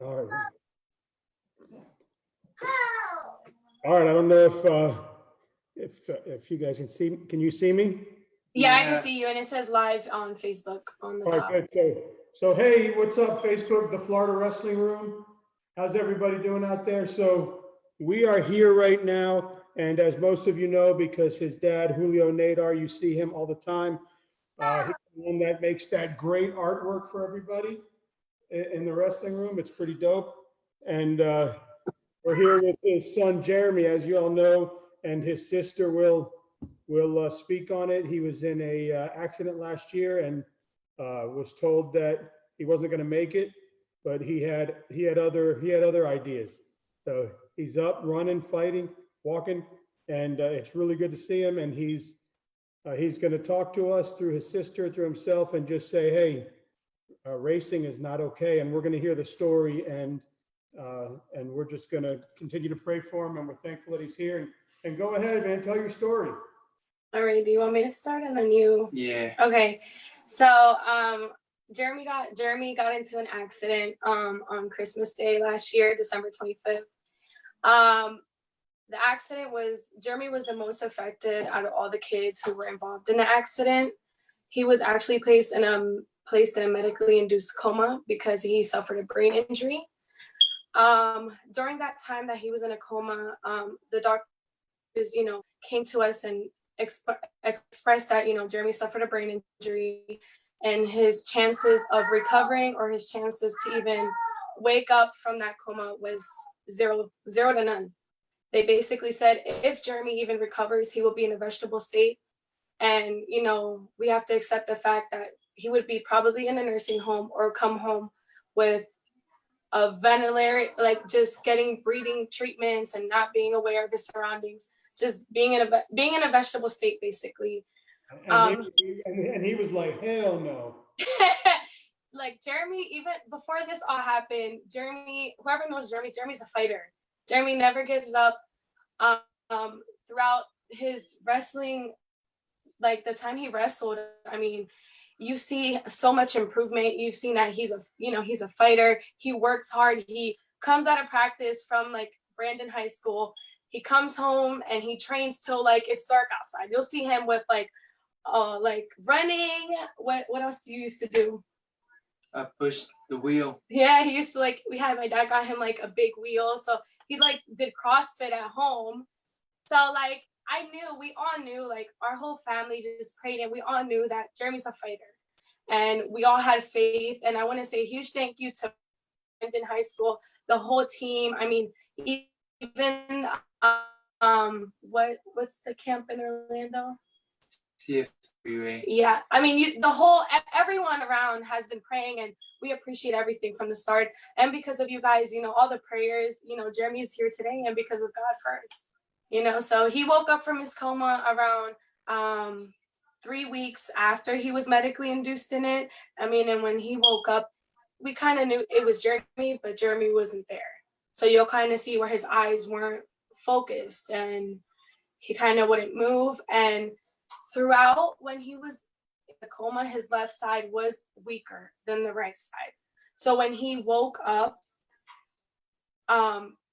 All right. All right. I don't know if you guys can see. Can you see me? Yeah, I can see you, and it says live on Facebook on the All right. top. Good. Good. So hey, what's up, Facebook? The Florida Wrestling Room. How's everybody doing out there? So we are here right now, and as most of you know, because his dad Julio Nadar, you see him all the time. He's the one that makes that great artwork for everybody in the wrestling room. It's pretty dope. And we're here with his son Jeremy, as you all know, and his sister will speak on it. He was in a accident last year and was told that he wasn't going to make it, but he had other ideas. So he's up, running, fighting, walking, and it's really good to see him. And he's going to talk to us through his sister, through himself, and just say, hey, racing is not okay. And we're going to hear the story, and we're just going to continue to pray for him. And we're thankful that he's here. And go ahead, man, tell your story. All right, do you want me to start and then you? Yeah. Okay, so Jeremy got into an accident on Christmas Day last year, December 25th. The accident Jeremy was the most affected out of all the kids who were involved in the accident. He was actually placed in a medically induced coma because he suffered a brain injury. During that time that he was in a coma, the doctors, came to us and expressed that, Jeremy suffered a brain injury and his chances of recovering or his chances to even wake up from that coma was zero to none. They basically said if Jeremy even recovers, he will be in a vegetable state. And, we have to accept the fact that he would be probably in a nursing home or come home with a ventilator, like just getting breathing treatments and not being aware of his surroundings, just being in a vegetable state, basically. And he was like, hell no. Like Jeremy, even before this all happened, whoever knows Jeremy's a fighter. Jeremy never gives up. Throughout his wrestling, like the time he wrestled, I mean, you see so much improvement. You've seen that he's a fighter. He works hard. He comes out of practice from like Brandon High School. He comes home and he trains till like it's dark outside. You'll see him with like running. What else do you used to do? I pushed the wheel. Yeah, he used to my dad got him like a big wheel. So he like did CrossFit at home. So like we all knew, like our whole family just prayed and we all knew that Jeremy's a fighter. And we all had faith. And I want to say a huge thank you to Brandon High School, the whole team. I mean, even what's the camp in Orlando? CFWA. Yeah, I mean, everyone around has been praying, and we appreciate everything from the start. And because of you guys, all the prayers, Jeremy is here today, and because of God first. So he woke up from his coma around 3 weeks after he was medically induced in it. I mean, and when he woke up, we kind of knew it was Jeremy, but Jeremy wasn't there. So you'll kind of see where his eyes weren't focused and he kind of wouldn't move. And throughout when he was in the coma, his left side was weaker than the right side. So when he woke up,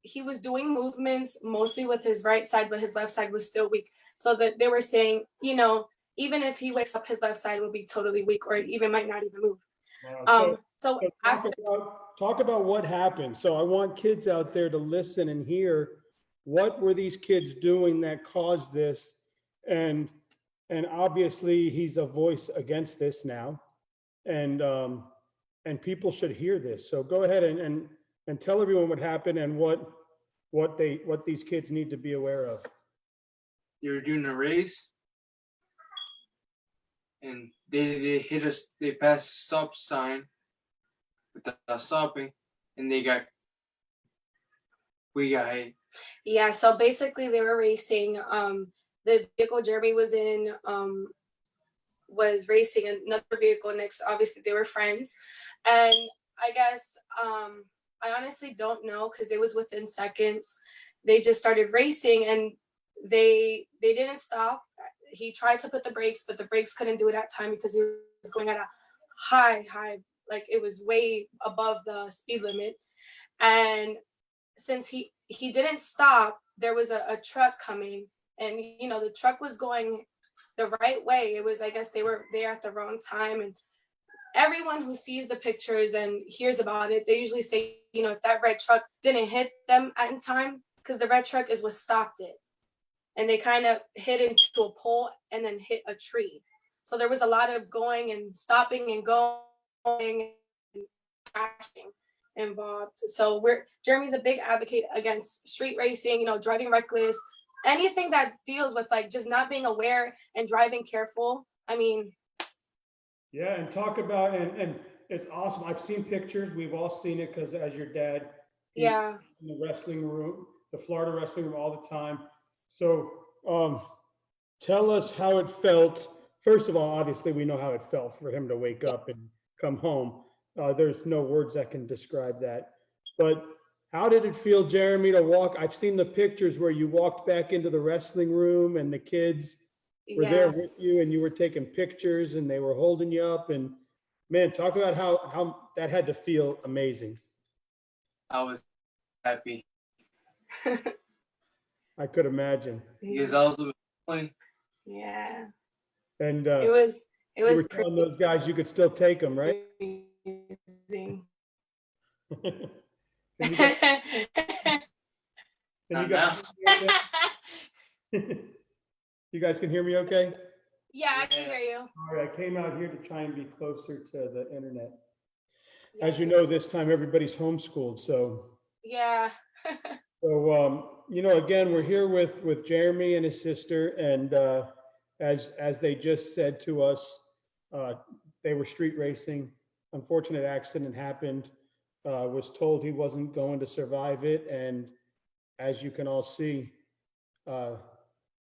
he was doing movements mostly with his right side, but his left side was still weak. So that they were saying, even if he wakes up, his left side will be totally weak or even might not even move. So talk about what happened. So I want kids out there to listen and hear what were these kids doing that caused this. And obviously he's a voice against this now. And people should hear this. So go ahead and tell everyone what happened and what these kids need to be aware of. They were doing a race, and they hit us. They passed a stop sign without stopping, and we got hit. Yeah. So basically, they were racing. The vehicle Jeremy was in was racing another vehicle next. Obviously, they were friends, and I guess I honestly don't know because it was within seconds. They just started racing and they didn't stop. He tried to put the brakes, but the brakes couldn't do it at time because he was going at a high, like it was way above the speed limit. And since he didn't stop, there was a truck coming, and you know, the truck was going the right way. It was, I guess they were there at the wrong time. And everyone who sees the pictures and hears about it, they usually say, you know, if that red truck didn't hit them in time, because the red truck is what stopped it. And they kind of hit into a pole and then hit a tree. So there was a lot of going and stopping and going and crashing involved. So Jeremy's a big advocate against street racing, you know, driving reckless, anything that deals with like just not being aware and driving careful. I mean, Yeah, and talk about, and it's awesome. I've seen pictures. We've all seen it because as your dad, he's yeah, in the wrestling room, the Florida wrestling room all the time. So tell us how it felt. First of all, obviously we know how it felt for him to wake up and come home. There's no words that can describe that. But how did it feel, Jeremy, to walk? I've seen the pictures where you walked back into the wrestling room and the kids were there yeah. with you and you were taking pictures and they were holding you up. And man, talk about how that had to feel amazing. I was happy I could imagine. because I was playing. Yeah. And It was you were pretty telling those guys you could still take them, right? amazing. Can you guys, Not you guys can hear me okay? Yeah, I can hear you. All right, I came out here to try and be closer to the internet. Yeah. As you know, this time everybody's homeschooled, so Yeah. you know, again, we're here with Jeremy and his sister, and as they just said to us, they were street racing. Unfortunate accident happened. Was told he wasn't going to survive it, and as you can all see,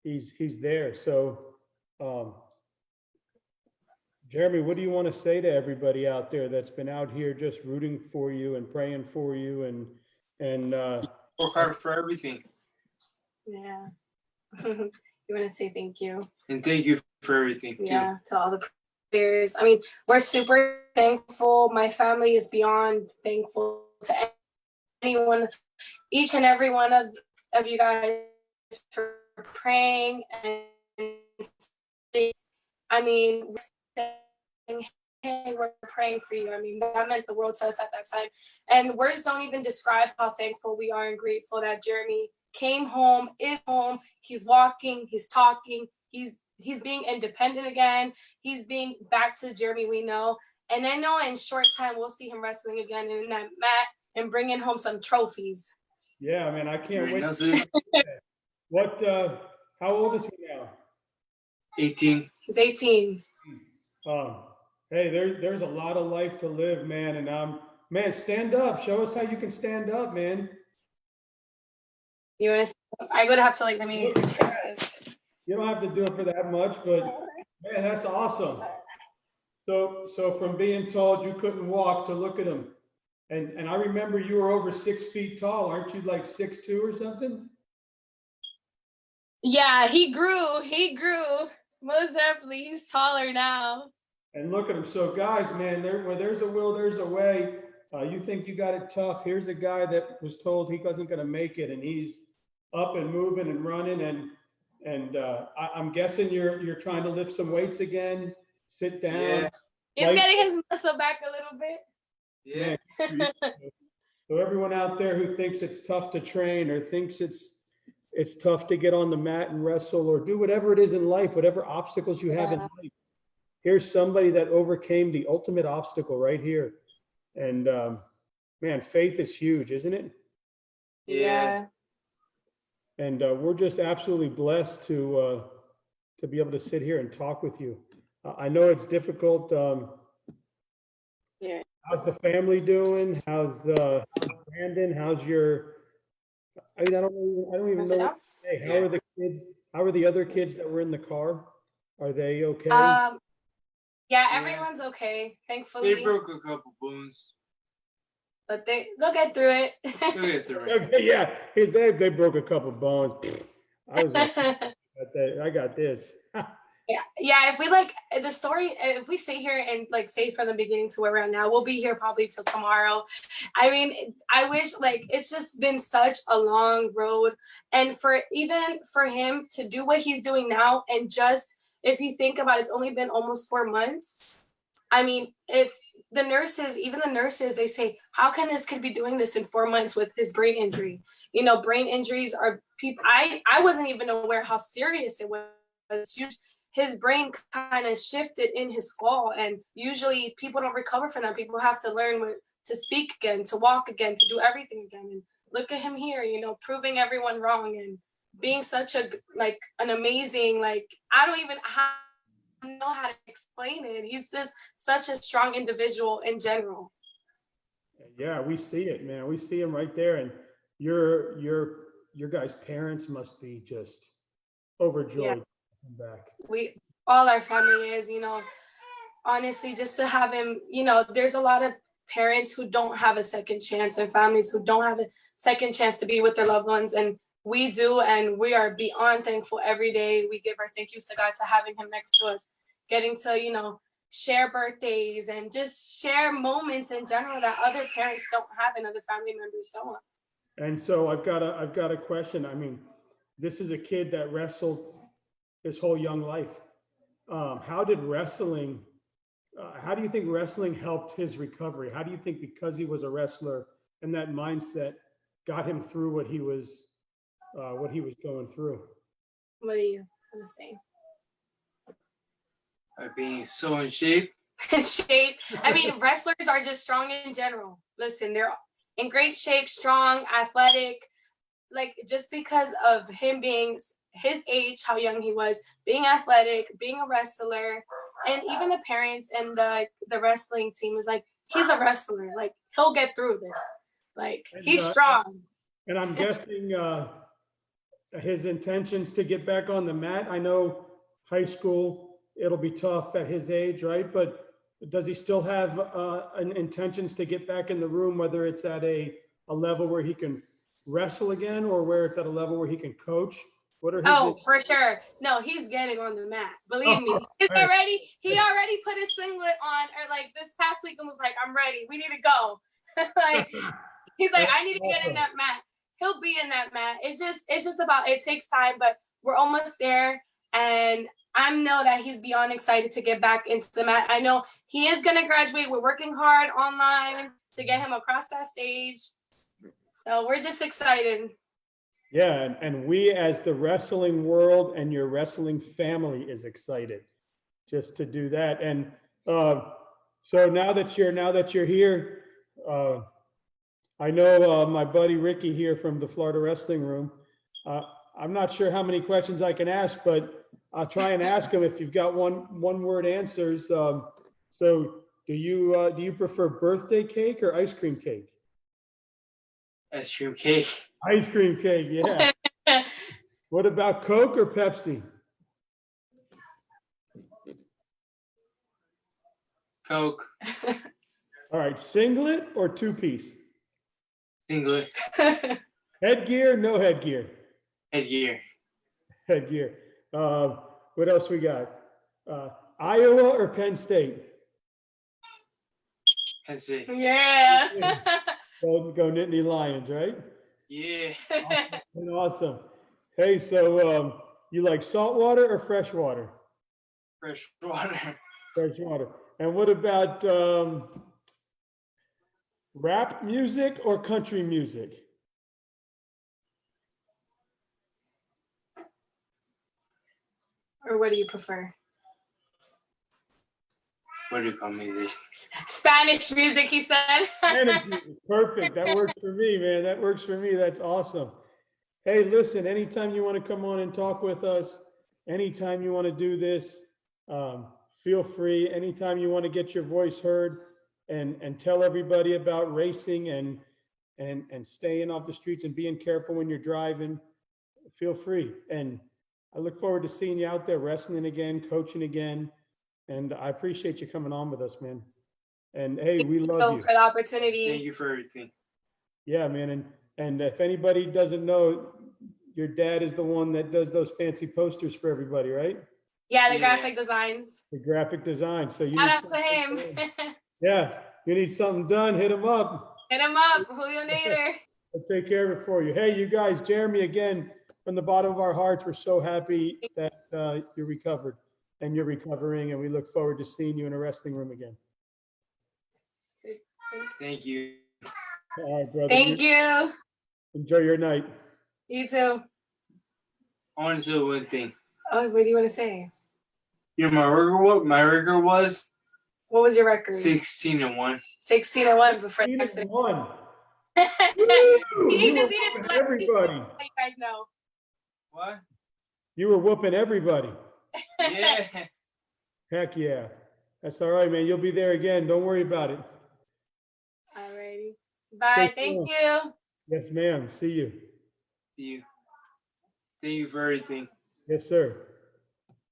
he's there. So, Jeremy, what do you want to say to everybody out there that's been out here just rooting for you and praying for you and Work hard for everything. Yeah. You want to say thank you? And thank you for everything. Yeah, to all the prayers. I mean, we're super thankful. My family is beyond thankful to anyone, each and every one of you guys for praying. And I mean, we're saying, hey, we're praying for you. I mean, that meant the world to us at that time. And words don't even describe how thankful we are and grateful that Jeremy came home, is home, he's walking, he's talking, he's being independent again, he's being back to the Jeremy we know. And I know in short time we'll see him wrestling again in that mat and bringing home some trophies. yeah, I mean, I can't wait. Nothing. What? How old is he now? 18. He's 18. Hey, there's a lot of life to live, man. And man, stand up. Show us how you can stand up, man. You want to? I would have to let me fix this. You don't have to do it for that much, but man, that's awesome. So from being told you couldn't walk to look at him, and I remember you were over 6 feet tall. Aren't you like 6'2" or something? Yeah, he grew. Most definitely, he's taller now. And look at him. So guys, man, where there's a will, there's a way. You think you got it tough. Here's a guy that was told he wasn't going to make it, and he's up and moving and running. And I'm guessing you're trying to lift some weights again. Sit down. Yeah. He's getting his muscle back a little bit. Yeah. So everyone out there who thinks it's tough to train or thinks it's tough to get on the mat and wrestle or do whatever it is in life, whatever obstacles you have in life, here's somebody that overcame the ultimate obstacle right here. And man, faith is huge, isn't it? Yeah. And we're just absolutely blessed to be able to sit here and talk with you. I know it's difficult. Yeah. How's the family doing? How's Brandon? How's your? I mean, I don't even know. What to say. How are the kids? How are the other kids that were in the car? Are they okay? Yeah, everyone's okay, thankfully. They broke a couple bones. But they'll get through it. They'll get through it. Okay, yeah, they broke a couple bones. I was like, I got this. Yeah, if we like the story, if we stay here and like say from the beginning to where we're at now, we'll be here probably till tomorrow. I mean, I wish like it's just been such a long road. And for even for him to do what he's doing now, and just if you think about it, it's only been almost 4 months. I mean, if the nurses, even the nurses, they say, how can this kid be doing this in 4 months with his brain injury? You know, brain injuries are people. I wasn't even aware how serious it was. His brain kind of shifted in his skull, and usually people don't recover from that. People have to learn to speak again, to walk again, to do everything again. And look at him here, you know, proving everyone wrong and being such a like an amazing like I don't even know how to explain it. He's just such a strong individual in general. Yeah, we see it, man. We see him right there, and your guys' parents must be just Yeah, overjoyed to come back. we all our family is, you know, honestly, just to have him, you know, there's a lot of parents who don't have a second chance and families who don't have a second chance to be with their loved ones. And we do, and we are beyond thankful every day. We give our thank yous to God to having him next to us, getting to, you know, share birthdays and just share moments in general that other parents don't have and other family members don't. And so I've got a question. I mean, this is a kid that wrestled his whole young life. How did wrestling? How do you think wrestling helped his recovery? How do you think because he was a wrestler and that mindset got him through what he was going through? What are you gonna say? By being so in shape. Shape. I mean, wrestlers are just strong in general. Listen, they're in great shape, strong, athletic. Like just because of him being his age, how young he was, being athletic, being a wrestler, and even the parents and the wrestling team is like, he's a wrestler. Like he'll get through this. Like he's strong. And I'm guessing his intentions to get back on the mat. I know high school, it'll be tough at his age, right? But does he still have an intentions to get back in the room, whether it's at a level where he can wrestle again or where it's at a level where he can coach? What are his? Oh, for sure. No, he's getting on the mat. Believe me. He already put his singlet on, or like this past week and was like, I'm ready. We need to go. Like he's like, I need to get in that mat. He'll be in that mat. It's just about it takes time, but we're almost there. And I know that he's beyond excited to get back into the mat. I know he is gonna graduate. We're working hard online to get him across that stage. So we're just excited. Yeah, and we as the wrestling world and your wrestling family is excited just to do that. And so now that you're here, I know my buddy Ricky here from the Florida Wrestling Room. I'm not sure how many questions I can ask, but I'll try and ask him if you've got one word answers. So do you prefer birthday cake or ice cream cake? Ice cream cake. Ice cream cake, yeah. What about Coke or Pepsi? Coke. All right, singlet or two-piece? Singlet. Headgear, no headgear? Headgear. Headgear. What else we got? Iowa or Penn State? Penn State. Yeah. Go Nittany Lions, right? Yeah. Awesome. Hey, so you like salt water or fresh water? Fresh water. Fresh water. And what about rap music or country music? Or what do you prefer? What do you call music? Spanish music, he said. Spanish music. Perfect. That works for me, man. That works for me. That's awesome. Hey, listen, anytime you want to come on and talk with us, anytime you want to do this, feel free. Anytime you want to get your voice heard and tell everybody about racing and staying off the streets and being careful when you're driving, feel free. And I look forward to seeing you out there wrestling again, coaching again. And I appreciate you coming on with us, man. And hey, we love you. For the opportunity. Thank you for everything. Yeah, man. And if anybody doesn't know, your dad is the one that does those fancy posters for everybody, right? Yeah, the Yeah. graphic designs. The graphic design. So you Shout need out to him. something done. Yeah, you need something done, hit him up. Hit him up, Julio Nader. I'll take care of it for you. Hey, you guys, Jeremy, again, from the bottom of our hearts, we're so happy that you're recovered and you're recovering, and we look forward to seeing you in a wrestling room again. Thank you. All right, brother. Thank you. Enjoy your night. You too. I want to say one thing. Oh, what do you want to say? You know my record was What was your record? 16-1. 16-1 before the 16 and accident. 1. He You just were needed to whooping let everybody. you guys know. What? You were whooping everybody. Yeah. Heck yeah. That's all right, man. You'll be there again. Don't worry about it. Alrighty. Bye. Take Thank care. you. Yes, ma'am. See you. Thank you for everything. Yes, sir.